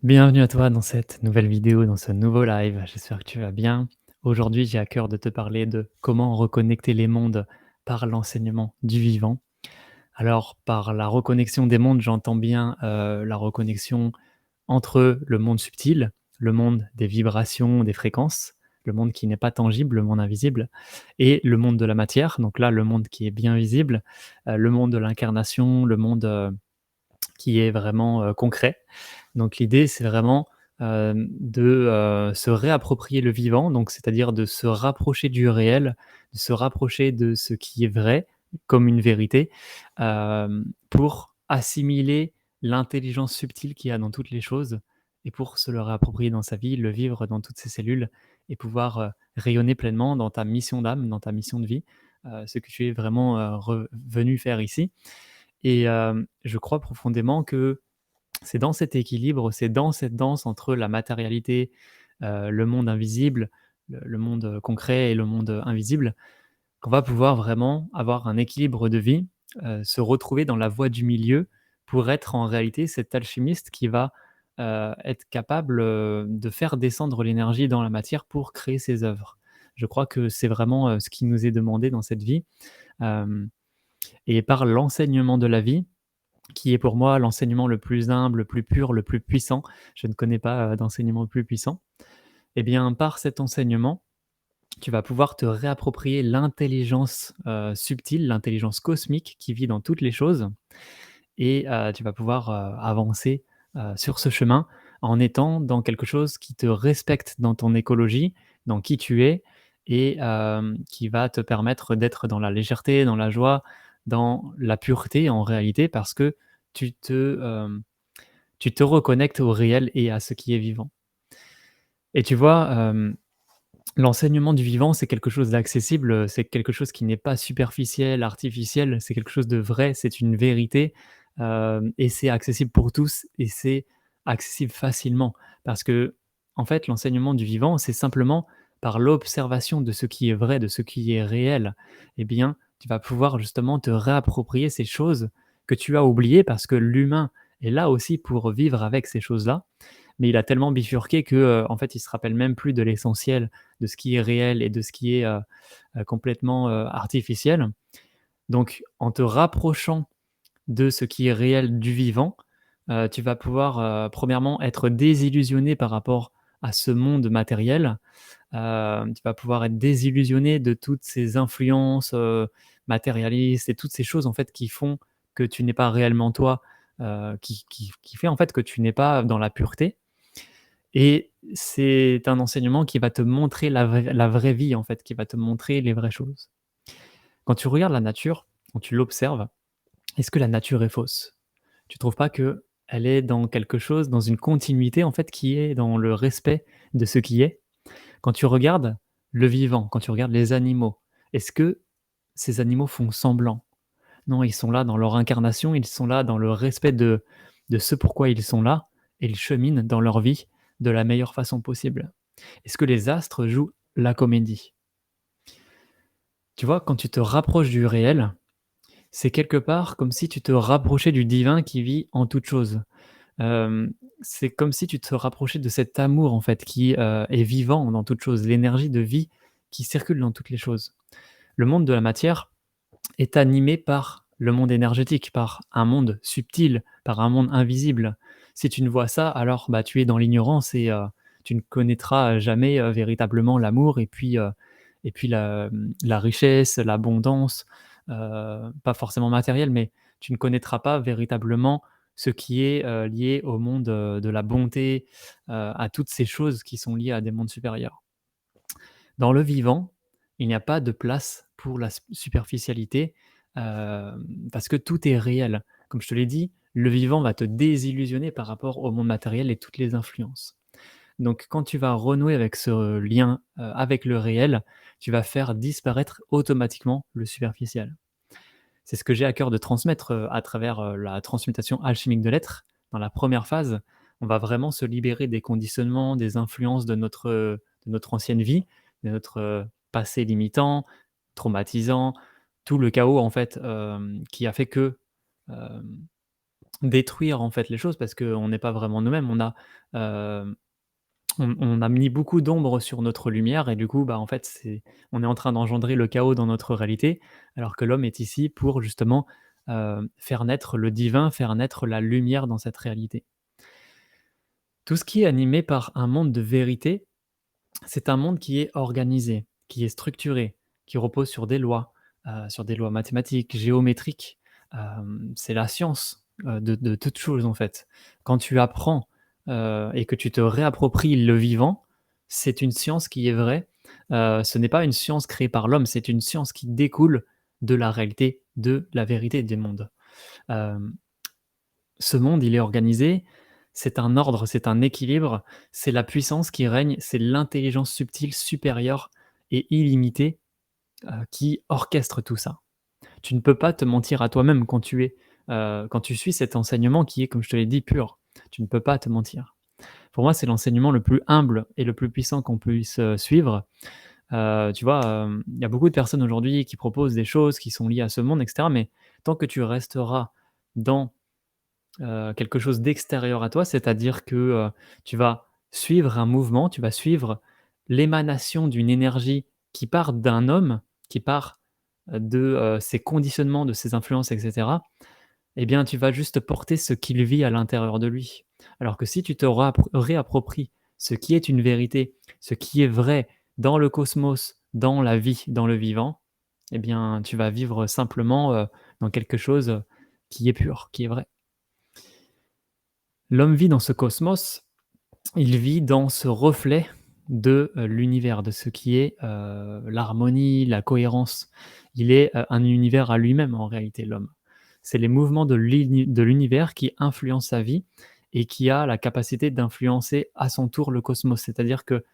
Bienvenue à toi dans cette nouvelle vidéo, dans ce nouveau live. J'espère que tu vas bien. Aujourd'hui, j'ai à cœur de te parler de comment reconnecter les mondes par l'enseignement du vivant. Alors, par la reconnexion des mondes, j'entends bien la reconnexion entre le monde subtil, le monde des vibrations, des fréquences, le monde qui n'est pas tangible, le monde invisible, et le monde de la matière. Donc là, le monde qui est bien visible, le monde de l'incarnation, le monde qui est vraiment concret. Donc l'idée, c'est vraiment, de, se réapproprier le vivant, donc c'est-à-dire de se rapprocher du réel, de se rapprocher de ce qui est vrai, comme une vérité, pour assimiler l'intelligence subtile qu'il y a dans toutes les choses et pour se le réapproprier dans sa vie, le vivre dans toutes ses cellules et pouvoir, rayonner pleinement dans ta mission d'âme, dans ta mission de vie, ce que tu es vraiment, venu faire ici et je crois profondément que c'est dans cet équilibre, c'est dans cette danse entre la matérialité, le monde invisible, le monde, concret et le monde, invisible, qu'on va pouvoir vraiment avoir un équilibre de vie, se retrouver dans la voie du milieu pour être en réalité cet alchimiste qui va, être capable, de faire descendre l'énergie dans la matière pour créer ses œuvres. Je crois que c'est vraiment, ce qui nous est demandé dans cette vie, hem et par l'enseignement de la vie, qui est pour moi l'enseignement le plus humble, le plus pur, le plus puissant. Je ne connais pas, d'enseignement plus puissant. Et bien, par cet enseignement, tu vas pouvoir te réapproprier l'intelligence, subtile, l'intelligence cosmique qui vit dans toutes les choses et tu vas pouvoir, avancer, sur ce chemin en étant dans quelque chose qui te respecte dans ton écologie, dans qui tu es et qui va te permettre d'être dans la légèreté, dans la joie, dans la pureté en réalité parce que tu te, tu te reconnectes au réel et à ce qui est vivant. Et tu vois, l'enseignement du vivant, c'est quelque chose d'accessible, c'est quelque chose qui n'est pas superficiel, artificiel, c'est quelque chose de vrai, c'est une vérité, et c'est accessible pour tous et c'est accessible facilement. Parce que en fait, l'enseignement du vivant, c'est simplement par l'observation de ce qui est vrai, de ce qui est réel, eh bien, tu vas pouvoir justement te réapproprier ces choses que tu as oubliées parce que l'humain est là aussi pour vivre avec ces choses-là mais il a tellement bifurqué que, en fait, il se rappelle même plus de l'essentiel, de ce qui est réel et de ce qui est, complètement, artificiel. Donc en te rapprochant de ce qui est réel, du vivant, tu vas pouvoir, premièrement être désillusionné par rapport à ce monde matériel. Tu vas pouvoir être désillusionné de toutes ces influences, matérialistes et toutes ces choses, en fait, qui font que tu n'es pas réellement toi, qui fait, en fait, que tu n'es pas dans la pureté et c'est un enseignement qui va te montrer la vraie vie, en fait, qui va te montrer les vraies choses. Quand tu regardes la nature, quand tu l'observes, est-ce que la nature est fausse? Tu trouves pas qu'elle est dans quelque chose, dans une continuité, en fait, qui est dans le respect de ce qui est? Quand tu regardes le vivant, quand tu regardes les animaux, est-ce que ces animaux font semblant? Non, ils sont là dans leur incarnation, ils sont là dans le respect de ce pourquoi ils sont là et ils cheminent dans leur vie de la meilleure façon possible. Est-ce que les astres jouent la comédie? Tu vois, quand tu te rapproches du réel, c'est quelque part comme si tu te rapprochais du divin qui vit en toute chose. Hem, c'est comme si tu te rapprochais de cet amour, en fait, qui, est vivant dans toute chose, l'énergie de vie qui circule dans toutes les choses. Le monde de la matière est animé par le monde énergétique, par un monde subtil, par un monde invisible. Si tu ne vois ça, alors, bah, tu es dans l'ignorance et tu ne connaîtras jamais, véritablement l'amour et puis la richesse, l'abondance, pas forcément matérielle, mais tu ne connaîtras pas véritablement ce qui est, lié au monde, de la bonté, à toutes ces choses qui sont liées à des mondes supérieurs. Dans le vivant, il n'y a pas de place pour la superficialité, parce que tout est réel. Comme je te l'ai dit, le vivant va te désillusionner par rapport au monde matériel et toutes les influences. Donc quand tu vas renouer avec ce lien, avec le réel, tu vas faire disparaître automatiquement le superficiel. C'est ce que j'ai à cœur de transmettre, à travers, la transmutation alchimique de l'être. Dans la première phase, on va vraiment se libérer des conditionnements, des influences de notre ancienne vie, de notre, passé limitant, traumatisant, tout le chaos en fait, qui a fait que, hem, détruire en fait les choses parce qu'on n'est pas vraiment nous-mêmes. Heu, on a mis beaucoup d'ombre sur notre lumière et du coup, bah, en fait, on est en train d'engendrer le chaos dans notre réalité, alors que l'homme est ici pour justement, faire naître le divin, faire naître la lumière dans cette réalité. Tout ce qui est animé par un monde de vérité, c'est un monde qui est organisé, qui est structuré, qui repose sur des lois mathématiques, géométriques. C'est la science, de toute chose, en fait. Quand tu apprends, et que tu te réappropries le vivant, c'est une science qui est vraie. Ce n'est pas une science créée par l'homme, c'est une science qui découle de la réalité, de la vérité des mondes. Hem Ce monde, il est organisé, c'est un ordre, c'est un équilibre, c'est la puissance qui règne, c'est l'intelligence subtile supérieure et illimitée, qui orchestre tout ça. Tu ne peux pas te mentir à toi-même quand tu suis cet enseignement qui est, comme je te l'ai dit, pur. Tu ne peux pas te mentir. Pour moi, c'est l'enseignement le plus humble et le plus puissant qu'on puisse, suivre. Tu vois, il y a beaucoup de personnes aujourd'hui qui proposent des choses qui sont liées à ce monde et cetera, mais tant que tu resteras dans quelque chose d'extérieur à toi, c'est-à-dire que, tu vas suivre un mouvement, tu vas suivre l'émanation d'une énergie qui part d'un homme, qui part, de, ses conditionnements, de ses influences et cetera, eh bien, tu vas juste porter ce qu'il vit à l'intérieur de lui. Alors que si tu te réappropries ce qui est une vérité, ce qui est vrai dans le cosmos, dans la vie, dans le vivant, eh bien, tu vas vivre simplement, dans quelque chose, qui est pur, qui est vrai. L'homme vit dans ce cosmos, il vit dans ce reflet de, l'univers, de ce qui est, l'harmonie, la cohérence. Il est, un univers à lui-même en réalité, l'homme. C'est les mouvements de l'univers qui influencent sa vie et qui a la capacité d'influencer à son tour le cosmos. C'est-à-dire que,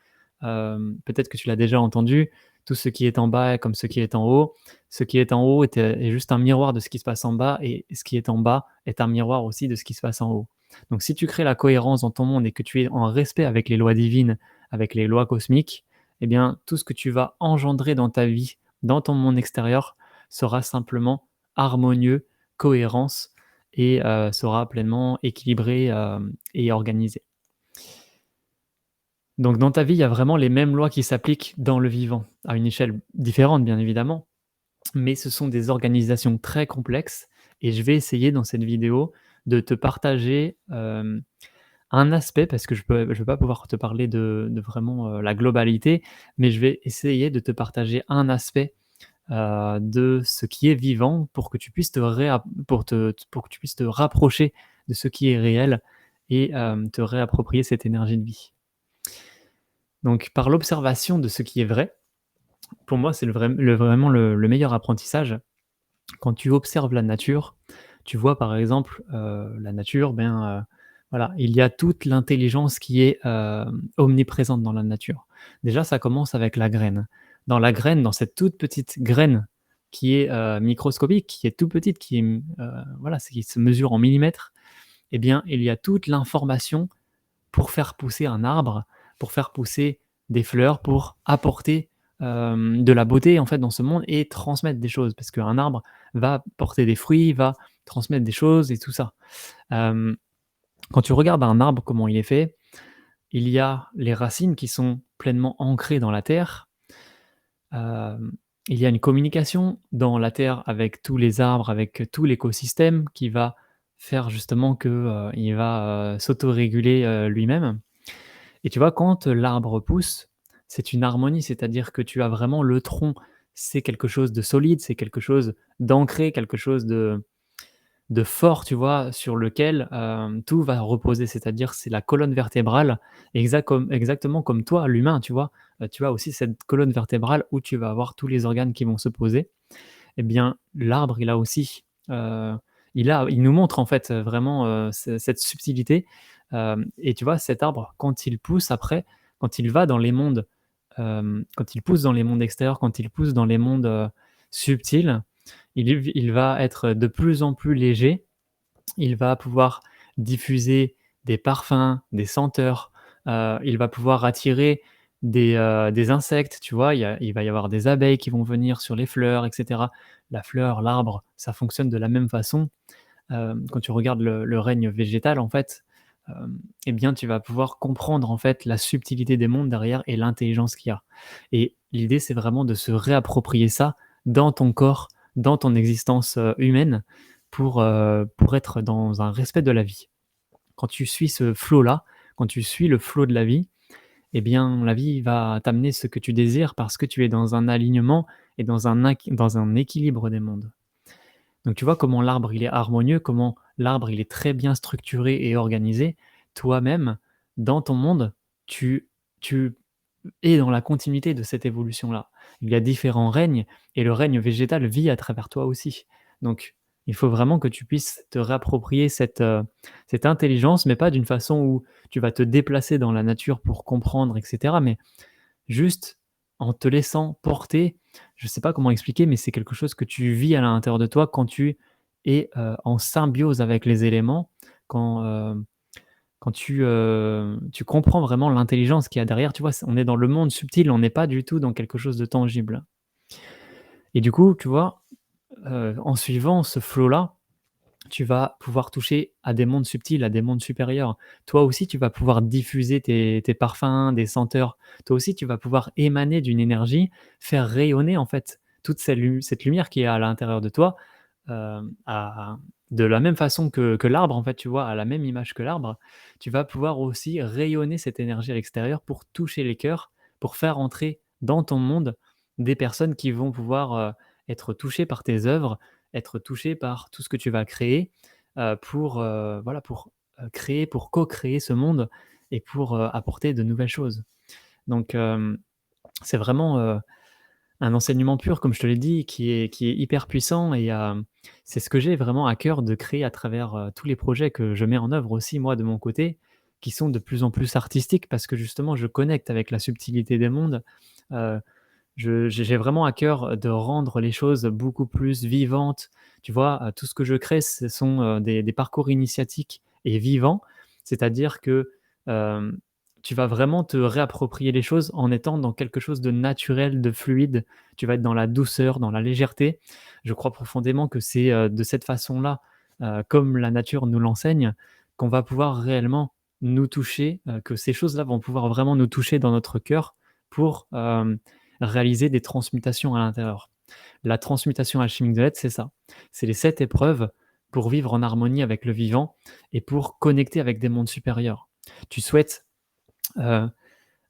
peut-être que tu l'as déjà entendu, tout ce qui est en bas est comme ce qui est en haut. Ce qui est en haut est juste un miroir de ce qui se passe en bas et ce qui est en bas est un miroir aussi de ce qui se passe en haut. Donc si tu crées la cohérence dans ton monde et que tu es en respect avec les lois divines, avec les lois cosmiques, eh bien tout ce que tu vas engendrer dans ta vie, dans ton monde extérieur, sera simplement harmonieux, cohérence et sera pleinement équilibré, et organisé. Donc dans ta vie, il y a vraiment les mêmes lois qui s'appliquent dans le vivant, à une échelle différente bien évidemment, mais ce sont des organisations très complexes et je vais essayer dans cette vidéo de te partager, un aspect parce que je vais pas pouvoir te parler de vraiment, la globalité, mais je vais essayer de te partager un aspect, de ce qui est vivant pour que tu puisses pour que tu puisses te rapprocher de ce qui est réel et te réapproprier cette énergie de vie. Donc par l'observation de ce qui est vrai, pour moi, c'est vraiment le meilleur apprentissage. Quand tu observes la nature, tu vois par exemple, la nature, voilà, il y a toute l'intelligence qui est, omniprésente dans la nature. Déjà, ça commence avec la graine. Dans la graine, dans cette toute petite graine qui est, microscopique, qui est tout petite, qui est, voilà, c'est qui se mesure en millimètres, eh bien, il y a toute l'information pour faire pousser un arbre, pour faire pousser des fleurs, pour apporter, de la beauté, en fait, dans ce monde et transmettre des choses. Parce qu'un arbre va porter des fruits, va transmettre des choses et tout ça. Hem, Quand tu regardes un arbre, comment il est fait, il y a les racines qui sont pleinement ancrées dans la terre. Hem, il y a une communication dans la terre avec tous les arbres, avec tout l'écosystème qui va faire justement que, il va, s'autoréguler, lui-même. Et tu vois, quand l'arbre pousse, c'est une harmonie, c'est-à-dire que tu as vraiment le tronc, c'est quelque chose de solide, c'est quelque chose d'ancré, quelque chose de fort, tu vois? Sur lequel, tout va reposer, c'est-à-dire c'est la colonne vertébrale, exactement comme toi, l'humain, tu vois? Tu as aussi cette colonne vertébrale où tu vas avoir tous les organes qui vont se poser. Eh bien, l'arbre, il a aussi, il nous montre en fait, vraiment, cette subtilité, et tu vois, cet arbre, quand il pousse après, quand il va dans les mondes, quand il pousse dans les mondes extérieurs, quand il pousse dans les mondes, subtils, il va être de plus en plus léger. Il va pouvoir diffuser des parfums, des senteurs, il va pouvoir attirer des insectes, tu vois? Il va y avoir des abeilles qui vont venir sur les fleurs et cetera. La fleur, l'arbre, ça fonctionne de la même façon. quand tu regardes le règne végétal, en fait, et bien, tu vas pouvoir comprendre, en fait, la subtilité des mondes derrière et l'intelligence qu'il y a. Et l'idée, c'est vraiment de se réapproprier ça dans ton corps, dans ton existence, humaine pour être dans un respect de la vie. Quand tu suis ce flow-là, quand tu suis le flow de la vie, eh bien, la vie va t'amener ce que tu désires parce que tu es dans un alignement et dans un équilibre des mondes. Donc tu vois comment l'arbre il est harmonieux, comment l'arbre il est très bien structuré et organisé. Toi-même, dans ton monde, tu es dans la continuité de cette évolution-là. Il y a différents règnes et le règne végétal vit à travers toi aussi. Donc il faut vraiment que tu puisses te réapproprier cette intelligence, mais pas d'une façon où tu vas te déplacer dans la nature pour comprendre, et cetera, mais juste en te laissant porter. Je ne sais pas comment expliquer, mais c'est quelque chose que tu vis à l'intérieur de toi quand tu es, en symbiose avec les éléments, quand, quand tu comprends vraiment l'intelligence qu'il y a derrière, tu vois? On est dans le monde subtil, on n'est pas du tout dans quelque chose de tangible et du coup, tu vois, en suivant ce flow-là, tu vas pouvoir toucher à des mondes subtils, à des mondes supérieurs. Toi aussi, tu vas pouvoir diffuser tes parfums, des senteurs. Toi aussi, tu vas pouvoir émaner d'une énergie, faire rayonner en fait toute cette lumière qui est à l'intérieur de toi, à de la même façon que l'arbre en fait, tu vois? À la même image que l'arbre, tu vas pouvoir aussi rayonner cette énergie à l'extérieur pour toucher les cœurs, pour faire entrer dans ton monde des personnes qui vont pouvoir, être touchées par tes œuvres, être touché par tout ce que tu vas créer, voilà, créer, pour co-créer ce monde et pour, apporter de nouvelles choses. Donc, c'est vraiment, un enseignement pur, comme je te l'ai dit, qui est hyper puissant et c'est ce que j'ai vraiment à cœur de créer à travers, tous les projets que je mets en œuvre aussi moi de mon côté, qui sont de plus en plus artistiques parce que justement je connecte avec la subtilité des mondes. Heu j'ai vraiment à cœur de rendre les choses beaucoup plus vivantes. Tu vois, tout ce que je crée, ce sont, des parcours initiatiques et vivants. C'est-à-dire que, hem, tu vas vraiment te réapproprier les choses en étant dans quelque chose de naturel, de fluide. Tu vas être dans la douceur, dans la légèreté. Je crois profondément que c'est, de cette façon-là, comme la nature nous l'enseigne, qu'on va pouvoir réellement nous toucher, que ces choses-là vont pouvoir vraiment nous toucher dans notre cœur pour, réaliser des transmutations à l'intérieur. La transmutation alchimique de l'être, c'est ça. C'est les 7 épreuves pour vivre en harmonie avec le vivant et pour connecter avec des mondes supérieurs. Tu souhaites, heu,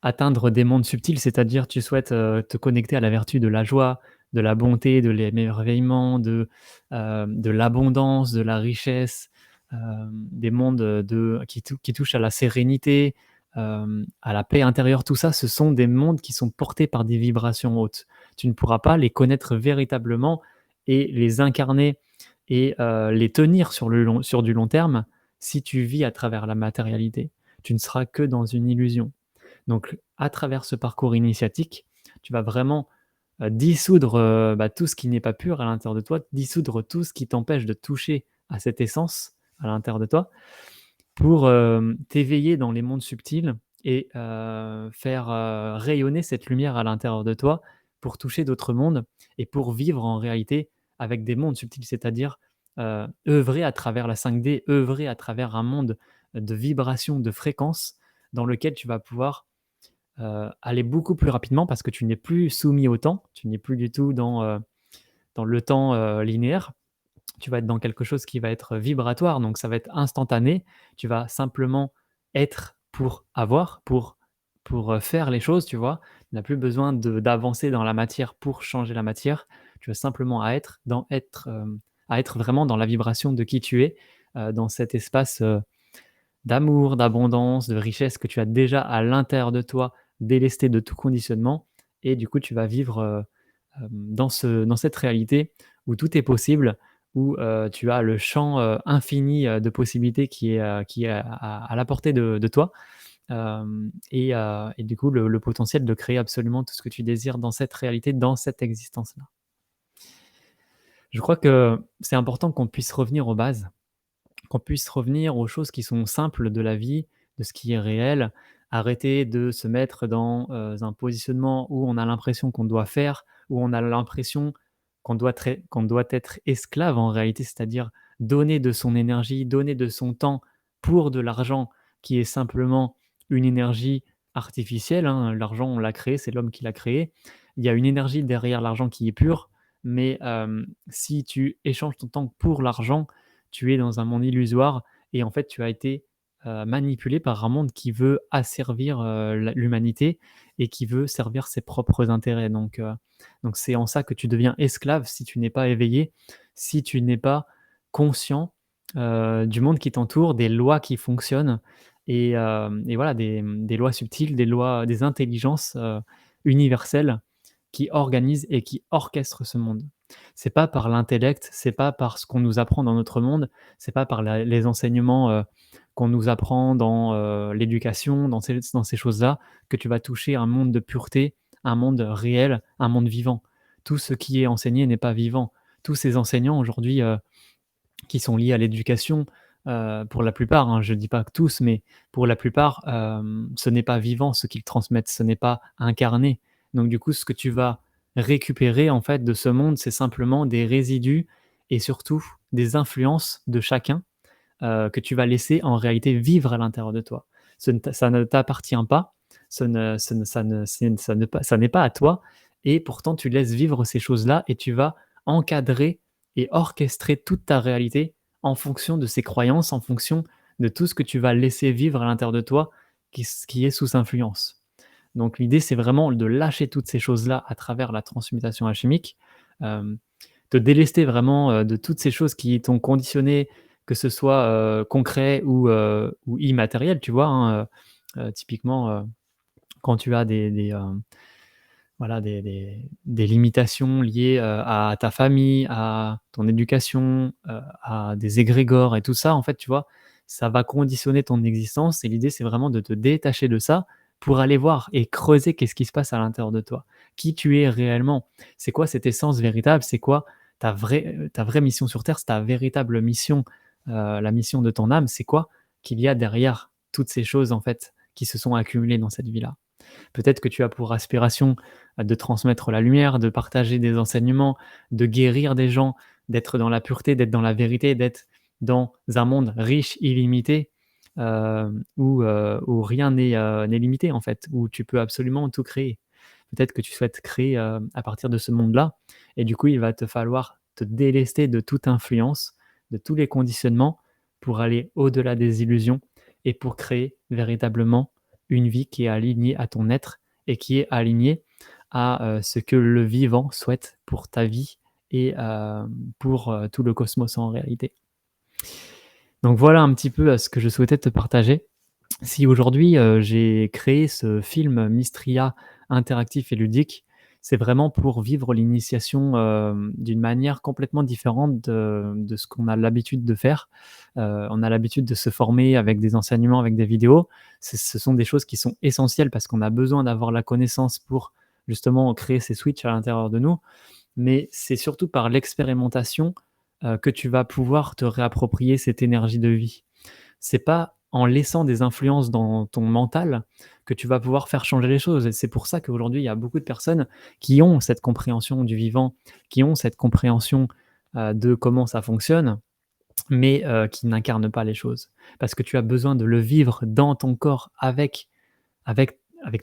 atteindre des mondes subtils, c'est-à-dire tu souhaites, te connecter à la vertu de la joie, de la bonté, de l'émerveillement, de l'abondance, de la richesse, des mondes, qui touchent à la sérénité, à la paix intérieure. Tout ça, ce sont des mondes qui sont portés par des vibrations hautes. Tu ne pourras pas les connaître véritablement et les incarner et les tenir sur du long terme si tu vis à travers la matérialité. Tu ne seras que dans une illusion. Donc, à travers ce parcours initiatique, tu vas vraiment, dissoudre, tout ce qui n'est pas pur à l'intérieur de toi, dissoudre tout ce qui t'empêche de toucher à cette essence à l'intérieur de toi pour, t'éveiller dans les mondes subtils et faire, rayonner cette lumière à l'intérieur de toi pour toucher d'autres mondes et pour vivre en réalité avec des mondes subtils. C'est-à-dire, œuvrer à travers la 5D, œuvrer à travers un monde de vibrations, de fréquences dans lequel tu vas pouvoir aller beaucoup plus rapidement parce que tu n'es plus soumis au temps, tu n'es plus du tout dans le temps, linéaire. Tu vas être dans quelque chose qui va être vibratoire, donc ça va être instantané. Tu vas simplement être pour avoir, faire les choses, tu vois? Tu n'as plus besoin d'avancer dans la matière pour changer la matière. Tu vas simplement à être vraiment dans la vibration de qui tu es, dans cet espace, d'amour, d'abondance, de richesse que tu as déjà à l'intérieur de toi, délesté de tout conditionnement et du coup, tu vas vivre, dans cette réalité où tout est possible, où, tu as le champ, infini, de possibilités qui est à la portée de toi, et du coup, le potentiel de créer absolument tout ce que tu désires dans cette réalité, dans cette existence-là. Je crois que c'est important qu'on puisse revenir aux bases, qu'on puisse revenir aux choses qui sont simples de la vie, de ce qui est réel. Arrêter de se mettre dans, un positionnement où on a l'impression qu'on doit faire, où on a l'impression qu'on doit être esclave en réalité, c'est-à-dire donner de son énergie, donner de son temps pour de l'argent qui est simplement une énergie artificielle, hein. L'argent, on l'a créé, c'est l'homme qui l'a créé. Il y a une énergie derrière l'argent qui est pure, mais si tu échanges ton temps pour l'argent, tu es dans un monde illusoire et en fait, tu as été, manipulé par un monde qui veut asservir, l'humanité et qui veut servir ses propres intérêts. Donc c'est en ça que tu deviens esclave si tu n'es pas éveillé, si tu n'es pas conscient, du monde qui t'entoure, des lois qui fonctionnent et voilà des lois subtiles, des lois, des intelligences, universelles qui organisent et qui orchestrent ce monde. C'est pas par l'intellect, c'est pas par ce qu'on nous apprend dans notre monde, c'est pas par les enseignements, qu'on nous apprend dans, l'éducation, dans ces choses-là, que tu vas toucher un monde de pureté, un monde réel, un monde vivant. Tout ce qui est enseigné n'est pas vivant. Tous ces enseignants aujourd'hui, qui sont liés à l'éducation, pour la plupart, hein, je ne dis pas que tous, mais pour la plupart, ce n'est pas vivant ce qu'ils transmettent, ce n'est pas incarné. Donc du coup, ce que tu vas récupérer en fait de ce monde, c'est simplement des résidus et surtout des influences de chacun, que tu vas laisser en réalité vivre à l'intérieur de toi. Ça ne t'appartient pas, ce ne ce ne ça ne c'est ça ne pas ça n'est pas à toi et pourtant tu laisses vivre ces choses-là et tu vas encadrer et orchestrer toute ta réalité en fonction de ces croyances, en fonction de tout ce que tu vas laisser vivre à l'intérieur de toi qui est sous influence. Donc l'idée, c'est vraiment de lâcher toutes ces choses-là à travers la transmutation alchimique, hem, te délester vraiment, de toutes ces choses qui t'ont conditionné, que ce soit, concret ou immatériel, tu vois? Hein, typiquement, quand tu as voilà, des limitations liées, à ta famille, à ton éducation, à des égrégores et tout ça, en fait, tu vois? Ça va conditionner ton existence et l'idée, c'est vraiment de te détacher de ça pour aller voir et creuser qu'est-ce qui se passe à l'intérieur de toi. Qui tu es réellement? C'est quoi cette essence véritable? C'est quoi ta vraie mission sur terre? C'est ta véritable mission, la mission de ton âme, c'est quoi qu'il y a derrière toutes ces choses, en fait, qui se sont accumulées dans cette vie-là? Peut-être que tu as pour aspiration de transmettre la lumière, de partager des enseignements, de guérir des gens, d'être dans la pureté, d'être dans la vérité, d'être dans un monde riche, illimité, où rien n'est limité en fait, où tu peux absolument tout créer. Peut-être que tu souhaites créer, à partir de ce monde-là et du coup, il va te falloir te délester de toute influence, de tous les conditionnements pour aller au-delà des illusions et pour créer véritablement une vie qui est alignée à ton être et qui est alignée à, ce que le vivant souhaite pour ta vie et pour, tout le cosmos en réalité. Donc voilà un petit peu, ce que je souhaitais te partager. Si aujourd'hui, j'ai créé ce film Mystria interactif et ludique, c'est vraiment pour vivre l'initiation, d'une manière complètement différente de ce qu'on a l'habitude de faire. On a l'habitude de se former avec des enseignements, avec des vidéos. Ce sont des choses qui sont essentielles parce qu'on a besoin d'avoir la connaissance pour justement créer ces switches à l'intérieur de nous. Mais c'est surtout par l'expérimentation, que tu vas pouvoir te réapproprier cette énergie de vie. C'est pas en laissant des influences dans ton mental que tu vas pouvoir faire changer les choses et c'est pour ça qu'aujourd'hui, il y a beaucoup de personnes qui ont cette compréhension du vivant, qui ont cette compréhension, de comment ça fonctionne, mais qui n'incarnent pas les choses. Parce que tu as besoin de le vivre dans ton corps avec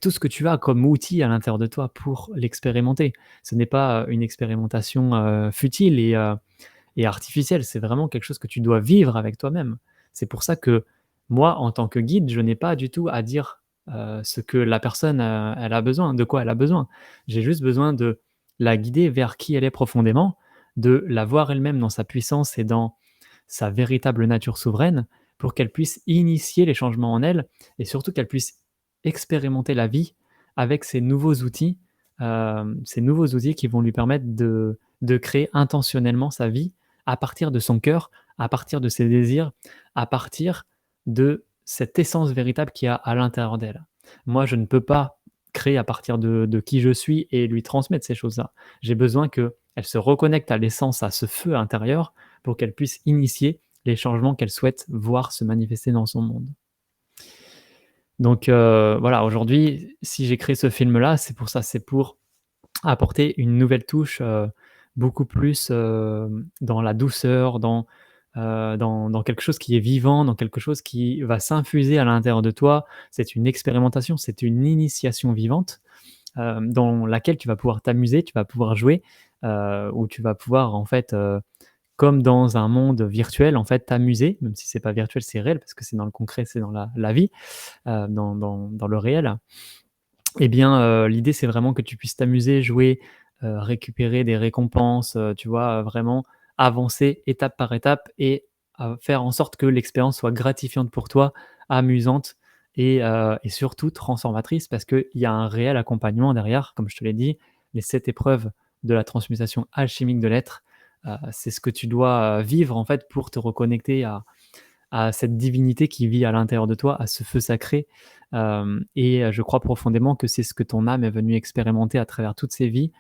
tout ce que tu as comme outil à l'intérieur de toi pour l'expérimenter. Ce n'est pas, une expérimentation, futile et artificielle, c'est vraiment quelque chose que tu dois vivre avec toi-même. C'est pour ça que moi, en tant que guide, je n'ai pas du tout à dire, ce que la personne, elle a besoin, de quoi elle a besoin. J'ai juste besoin de la guider vers qui elle est profondément, de la voir elle-même dans sa puissance et dans sa véritable nature souveraine pour qu'elle puisse initier les changements en elle et surtout qu'elle puisse expérimenter la vie avec ces nouveaux outils qui vont lui permettre de créer intentionnellement sa vie à partir de son cœur, à partir de ses désirs, à partir de cette essence véritable qu'il y a à l'intérieur d'elle. Moi, je ne peux pas créer à partir de qui je suis et lui transmettre ces choses-là. J'ai besoin qu'elle se reconnecte à l'essence, à ce feu intérieur pour qu'elle puisse initier les changements qu'elle souhaite voir se manifester dans son monde. Donc voilà, aujourd'hui, si j'ai créé ce film-là, c'est pour ça, c'est pour apporter une nouvelle touche, beaucoup plus, dans la douceur, dans, dans quelque chose qui est vivant, dans quelque chose qui va s'infuser à l'intérieur de toi. C'est une expérimentation, c'est une initiation vivante, dans laquelle tu vas pouvoir t'amuser, tu vas pouvoir jouer, où tu vas pouvoir en fait, comme dans un monde virtuel, en fait, t'amuser, même si c'est pas virtuel, c'est réel parce que c'est dans le concret, c'est dans la vie, dans le réel. Eh bien, l'idée, c'est vraiment que tu puisses t'amuser, jouer, récupérer des récompenses, tu vois? Vraiment avancer étape par étape et faire en sorte que l'expérience soit gratifiante pour toi, amusante et surtout transformatrice parce qu'il y a un réel accompagnement derrière. Comme je te l'ai dit, les 7 épreuves de la transmutation alchimique de l'être, c'est ce que tu dois, vivre en fait pour te reconnecter à cette divinité qui vit à l'intérieur de toi, à ce feu sacré. Je crois profondément que c'est ce que ton âme est venue expérimenter à travers toutes ces vies.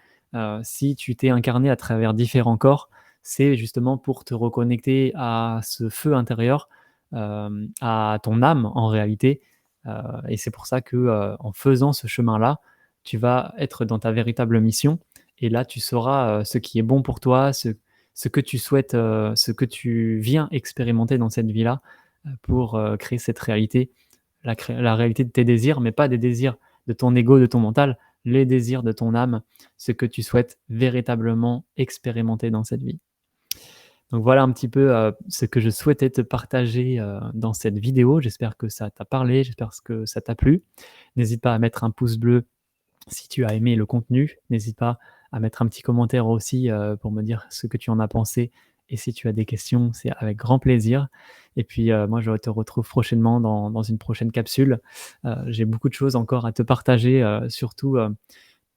Si tu t'es incarné à travers différents corps, c'est justement pour te reconnecter à ce feu intérieur, à ton âme en réalité. Heu et c'est pour ça que, en faisant ce chemin-là, tu vas être dans ta véritable mission et là, tu sauras, ce qui est bon pour toi, ce que tu souhaites, ce que tu viens expérimenter dans cette vie-là, pour, créer cette réalité, la réalité de tes désirs, mais pas des désirs de ton ego, de ton mental, les désirs de ton âme, ce que tu souhaites véritablement expérimenter dans cette vie. Donc voilà un petit peu, ce que je souhaitais te partager, dans cette vidéo. J'espère que ça t'a parlé, j'espère que ça t'a plu. N'hésite pas à mettre un pouce bleu si tu as aimé le contenu. N'hésite pas à mettre un petit commentaire aussi, pour me dire ce que tu en as pensé et si tu as des questions, c'est avec grand plaisir et puis, moi je te retrouve prochainement dans une prochaine capsule. J'ai beaucoup de choses encore à te partager, surtout,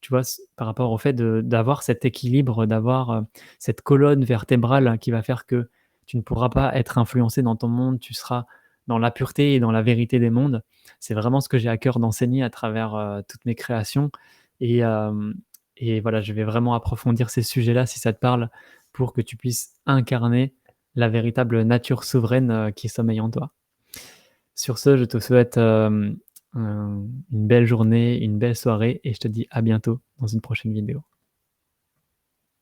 tu vois, par rapport au fait d'avoir cet équilibre, d'avoir, cette colonne vertébrale qui va faire que tu ne pourras pas être influencé dans ton monde, tu seras dans la pureté et dans la vérité des mondes. C'est vraiment ce que j'ai à cœur d'enseigner à travers, toutes mes créations et hem et voilà, je vais vraiment approfondir ces sujets-là si ça te parle, pour que tu puisses incarner la véritable nature souveraine, qui sommeille en toi. Sur ce, je te souhaite, une belle journée, une belle soirée et je te dis à bientôt dans une prochaine vidéo.